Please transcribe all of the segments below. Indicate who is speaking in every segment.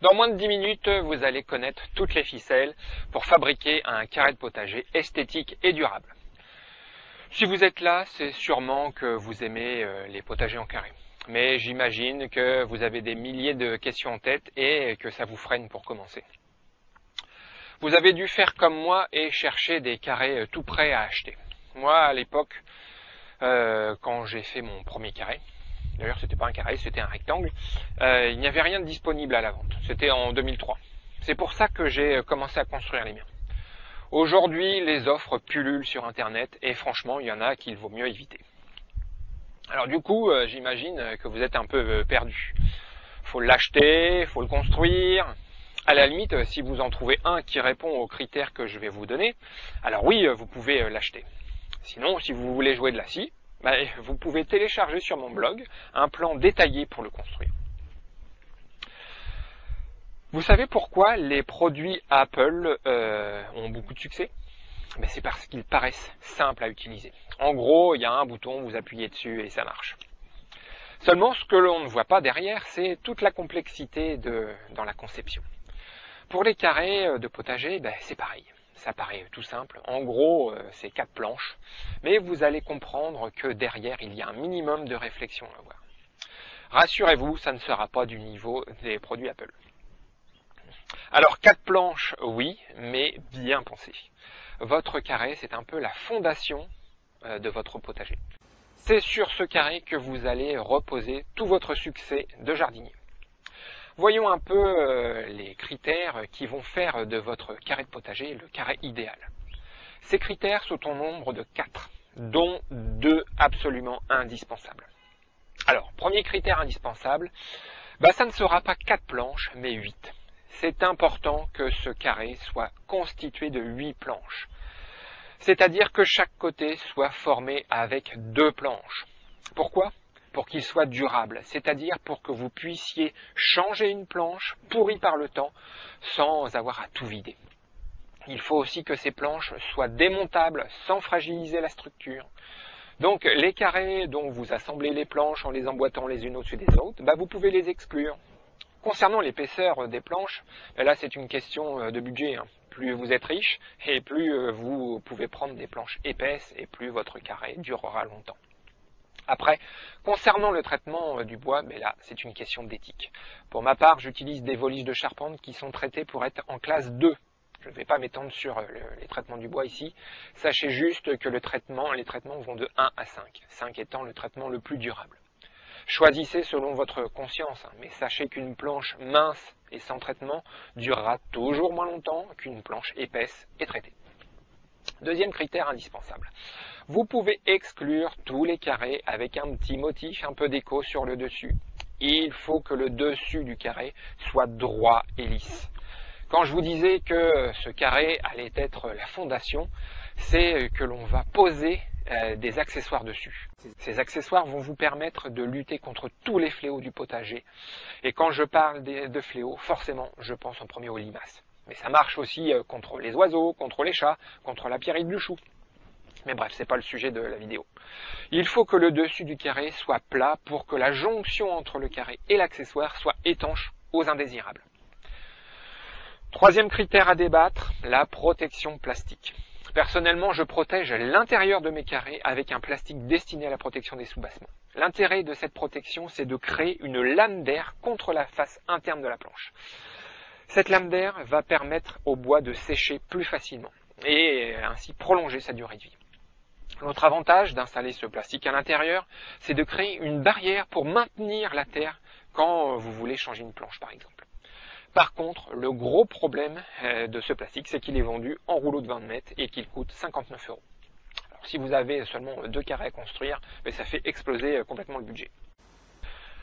Speaker 1: Dans moins de 10 minutes, vous allez connaître toutes les ficelles pour fabriquer un carré de potager esthétique et durable. Si vous êtes là, c'est sûrement que vous aimez les potagers en carré. Mais j'imagine que vous avez des milliers de questions en tête et que ça vous freine pour commencer. Vous avez dû faire comme moi et chercher des carrés tout prêts à acheter. Moi, à l'époque, quand j'ai fait mon premier carré, d'ailleurs c'était pas un carré, c'était un rectangle, il n'y avait rien de disponible à la vente. C'était en 2003. C'est pour ça que j'ai commencé à construire les miens. Aujourd'hui, les offres pullulent sur Internet et franchement, il y en a qu'il vaut mieux éviter. Alors du coup, j'imagine que vous êtes un peu perdu. Faut l'acheter, faut le construire. À la limite, si vous en trouvez un qui répond aux critères que je vais vous donner, alors oui, vous pouvez l'acheter. Sinon, si vous voulez jouer de la scie, vous pouvez télécharger sur mon blog un plan détaillé pour le construire. Vous savez pourquoi les produits Apple ont beaucoup de succès? C'est parce qu'ils paraissent simples à utiliser. En gros, il y a un bouton, vous appuyez dessus et ça marche. Seulement, ce que l'on ne voit pas derrière, c'est toute la complexité dans la conception. Pour les carrés de potager, c'est pareil. Ça paraît tout simple. En gros, c'est 4 planches. Mais vous allez comprendre que derrière, il y a un minimum de réflexion à avoir. Rassurez-vous, ça ne sera pas du niveau des produits Apple. Alors, 4 planches, oui, mais bien pensées. Votre carré, c'est un peu la fondation de votre potager. C'est sur ce carré que vous allez reposer tout votre succès de jardinier. Voyons un peu les critères qui vont faire de votre carré de potager le carré idéal. Ces critères sont au nombre de 4, dont 2 absolument indispensables. Alors, premier critère indispensable, ça ne sera pas 4 planches, mais 8. C'est important que ce carré soit constitué de 8 planches. C'est-à-dire que chaque côté soit formé avec 2 planches. Pourquoi ? Pour qu'il soit durable, c'est-à-dire pour que vous puissiez changer une planche pourrie par le temps sans avoir à tout vider. Il faut aussi que ces planches soient démontables sans fragiliser la structure. Donc les carrés dont vous assemblez les planches en les emboîtant les unes au-dessus des autres, vous pouvez les exclure. Concernant l'épaisseur des planches, là c'est une question de budget. Plus vous êtes riche et plus vous pouvez prendre des planches épaisses et plus votre carré durera longtemps. Après, concernant le traitement du bois, là, c'est une question d'éthique. Pour ma part, j'utilise des volises de charpente qui sont traitées pour être en classe 2. Je ne vais pas m'étendre sur les traitements du bois ici. Sachez juste que les traitements vont de 1 à 5. 5 étant le traitement le plus durable. Choisissez selon votre conscience, mais sachez qu'une planche mince et sans traitement durera toujours moins longtemps qu'une planche épaisse et traitée. Deuxième critère indispensable. Vous pouvez exclure tous les carrés avec un petit motif, un peu déco sur le dessus. Il faut que le dessus du carré soit droit et lisse. Quand je vous disais que ce carré allait être la fondation, c'est que l'on va poser des accessoires dessus. Ces accessoires vont vous permettre de lutter contre tous les fléaux du potager. Et quand je parle de fléaux, forcément, je pense en premier aux limaces. Mais ça marche aussi contre les oiseaux, contre les chats, contre la pierrite du chou. Mais bref, c'est pas le sujet de la vidéo. Il faut que le dessus du carré soit plat pour que la jonction entre le carré et l'accessoire soit étanche aux indésirables. Troisième critère à débattre, la protection plastique. Personnellement, je protège l'intérieur de mes carrés avec un plastique destiné à la protection des soubassements. L'intérêt de cette protection, c'est de créer une lame d'air contre la face interne de la planche. Cette lame d'air va permettre au bois de sécher plus facilement et ainsi prolonger sa durée de vie. L'autre avantage d'installer ce plastique à l'intérieur, c'est de créer une barrière pour maintenir la terre quand vous voulez changer une planche par exemple. Par contre, le gros problème de ce plastique, c'est qu'il est vendu en rouleau de 20 mètres et qu'il coûte 59 €. Alors, si vous avez seulement 2 carrés à construire, ça fait exploser complètement le budget.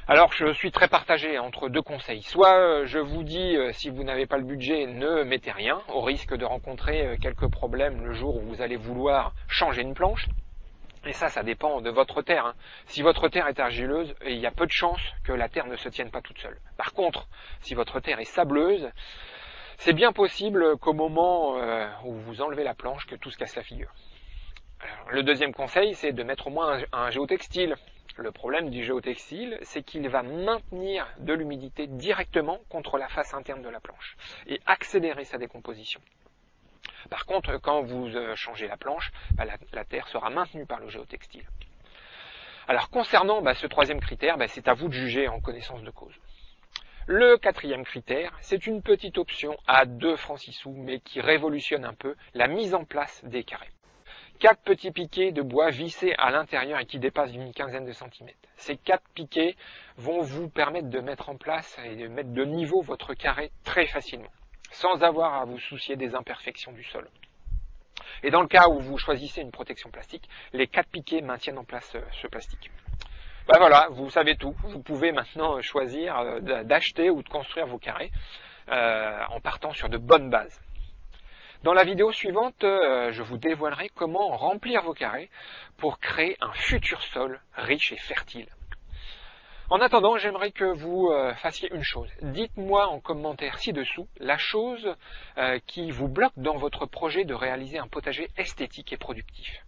Speaker 1: Alors je suis très partagé entre 2 conseils. Soit je vous dis, si vous n'avez pas le budget, ne mettez rien, au risque de rencontrer quelques problèmes le jour où vous allez vouloir changer une planche. Et ça dépend de votre terre. Si votre terre est argileuse, il y a peu de chances que la terre ne se tienne pas toute seule. Par contre, si votre terre est sableuse, c'est bien possible qu'au moment où vous enlevez la planche, que tout se casse la figure. Alors, le deuxième conseil, c'est de mettre au moins un géotextile. Le problème du géotextile, c'est qu'il va maintenir de l'humidité directement contre la face interne de la planche et accélérer sa décomposition. Par contre, quand vous changez la planche, la terre sera maintenue par le géotextile. Alors concernant ce troisième critère, c'est à vous de juger en connaissance de cause. Le quatrième critère, c'est une petite option à 2 francs 6 sous, mais qui révolutionne un peu la mise en place des carrés. 4 petits piquets de bois vissés à l'intérieur et qui dépassent d'une quinzaine de centimètres. Ces 4 piquets vont vous permettre de mettre en place et de mettre de niveau votre carré très facilement, sans avoir à vous soucier des imperfections du sol. Et dans le cas où vous choisissez une protection plastique, les 4 piquets maintiennent en place ce plastique. Voilà, vous savez tout. Vous pouvez maintenant choisir d'acheter ou de construire vos carrés en partant sur de bonnes bases. Dans la vidéo suivante, je vous dévoilerai comment remplir vos carrés pour créer un futur sol riche et fertile. En attendant, j'aimerais que vous fassiez une chose. Dites-moi en commentaire ci-dessous la chose qui vous bloque dans votre projet de réaliser un potager esthétique et productif.